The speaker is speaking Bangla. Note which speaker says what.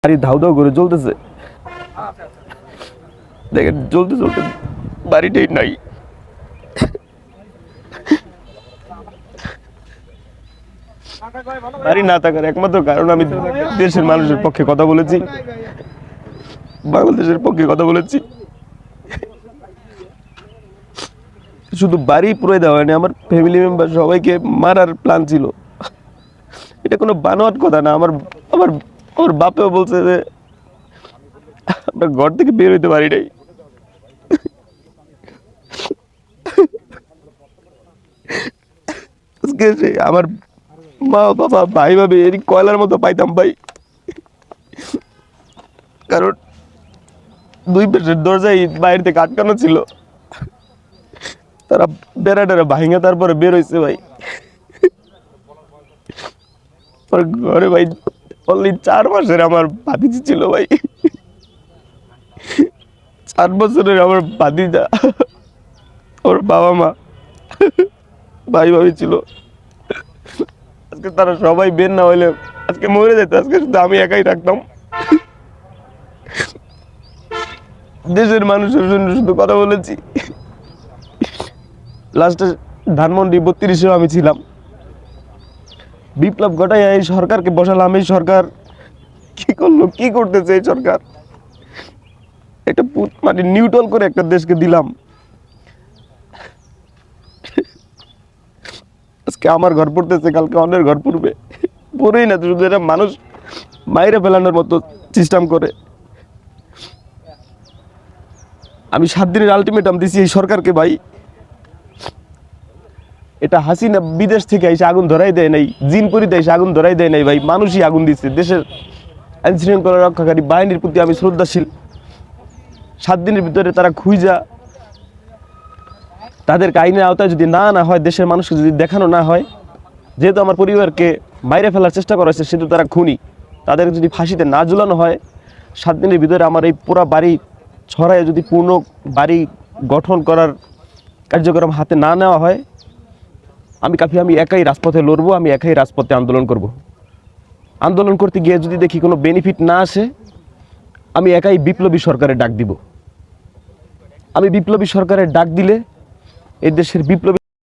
Speaker 1: গাড়ি ধাউ ধাউ করে চলতেছে, দেখেন চলতে চলতে বাড়িটাই নাই। বাড়ি না থাকার একমাত্র কারণ আমি দেশের মানুষের পক্ষে কথা বলেছি, বাংলাদেশের পক্ষে কথা বলেছি। শুধু বাড়ি পুরো দেওয়া হয়নি, আমার ফ্যামিলি মেম্বার সবাইকে মারার প্ল্যান ছিল। এটা কোনো বানোয়াট কথা না। আমার আমার আমার বাপেও বলছে যে আমরা ঘর থেকে বের হইতে পারি নাই। আজকে আমার মা বাবা ভাই ভাবি এর কয়লার মতো পাইতাম ভাই, কারণ দুই পাশের দরজায় বাইরে থেকে আটকানো ছিল, তারা বেড়া টেরা ভাঙা তারপরে বের হয়েছে ভাই। ঘরে ভাই অনলি 4 মাসের আমার ভাতিজি ছিল ভাই, 4 বছরের আমার ভাতিজা, ওর বাবা মা ভাই ভাবি ছিল। আজকে তারা সবাই বের না হইলে আজকে মরে যেত, আজকে শুধু আমি একাই থাকতাম। দেশের মানুষের জন্য শুধু কথা বলেছি। লাস্টে ধানমন্ডি 32-এ আমি ছিলাম। বিপ্লব ঘটাই এই সরকারকে বসালাম। এই সরকার কি করলো, কি করতেছে এই সরকার? এটা মানে নিউট্রাল করে একটা দেশকে দিলাম। আজকে আমার ঘর পড়তেছে, কালকে অন্যের ঘর পড়বে। পড়েই না, শুধু এটা মানুষ মাইরে ফেলানোর মতো সিস্টেম করে। আমি 7 দিনের আলটিমেটাম দিছি এই সরকারকে ভাই। এটা হাসিনা বিদেশ থেকে এসে আগুন ধরাই দেয় নাই, জিনপুরিতে এসে আগুন ধরাই দেয় নাই ভাই, মানুষই আগুন দিচ্ছে। দেশের আইন শৃঙ্খলা রক্ষাকারী বাহিনীর প্রতি আমি শ্রদ্ধাশীল। 7 দিনের ভিতরে তারা খুঁজা তাদেরকে আইনের আওতায় যদি না হয়, দেশের মানুষকে যদি দেখানো না হয়, যেহেতু আমার পরিবারকে বাইরে ফেলার চেষ্টা করা হয়েছে, সেহেতু তারা খুনি, তাদেরকে যদি ফাঁসিতে না ঝুলানো হয়, 7 দিনের ভিতরে আমার এই পুরো বাড়ি ছড়ায় যদি পূর্ণ বাড়ি গঠন করার কার্যক্রম হাতে না নেওয়া হয়, আমি একাই রাজপথে লড়বো, আমি একাই রাজপথে আন্দোলন করব। আন্দোলন করতে গিয়ে যদি দেখি কোনো বেনিফিট না আসে, আমি একাই বিপ্লবী সরকারের ডাক দিব। আমি বিপ্লবী সরকারের ডাক দিলে এই দেশের বিপ্লবী